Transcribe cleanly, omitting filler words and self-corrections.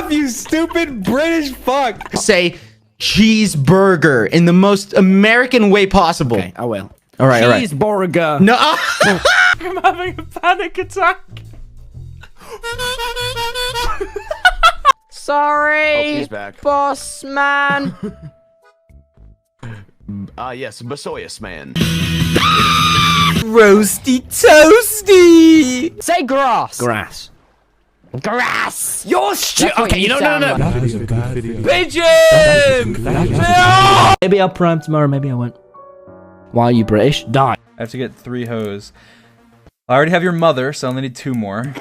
off, you stupid British fuck. Say cheeseburger in the most American way possible. Okay, I will. All right, all right. Cheeseburger. No. I'm having a panic attack. Sorry, he's back. boss man. Yes, Basoyas man. Roasty toasty. Say grass. Grass. Grass. You're stupid. That's what Okay, you no. sound like. Pigeon! Maybe I'll prime tomorrow, maybe I won't. Why are you British? Die. I have to get 3 hoes. I already have your mother, so I only need 2 more.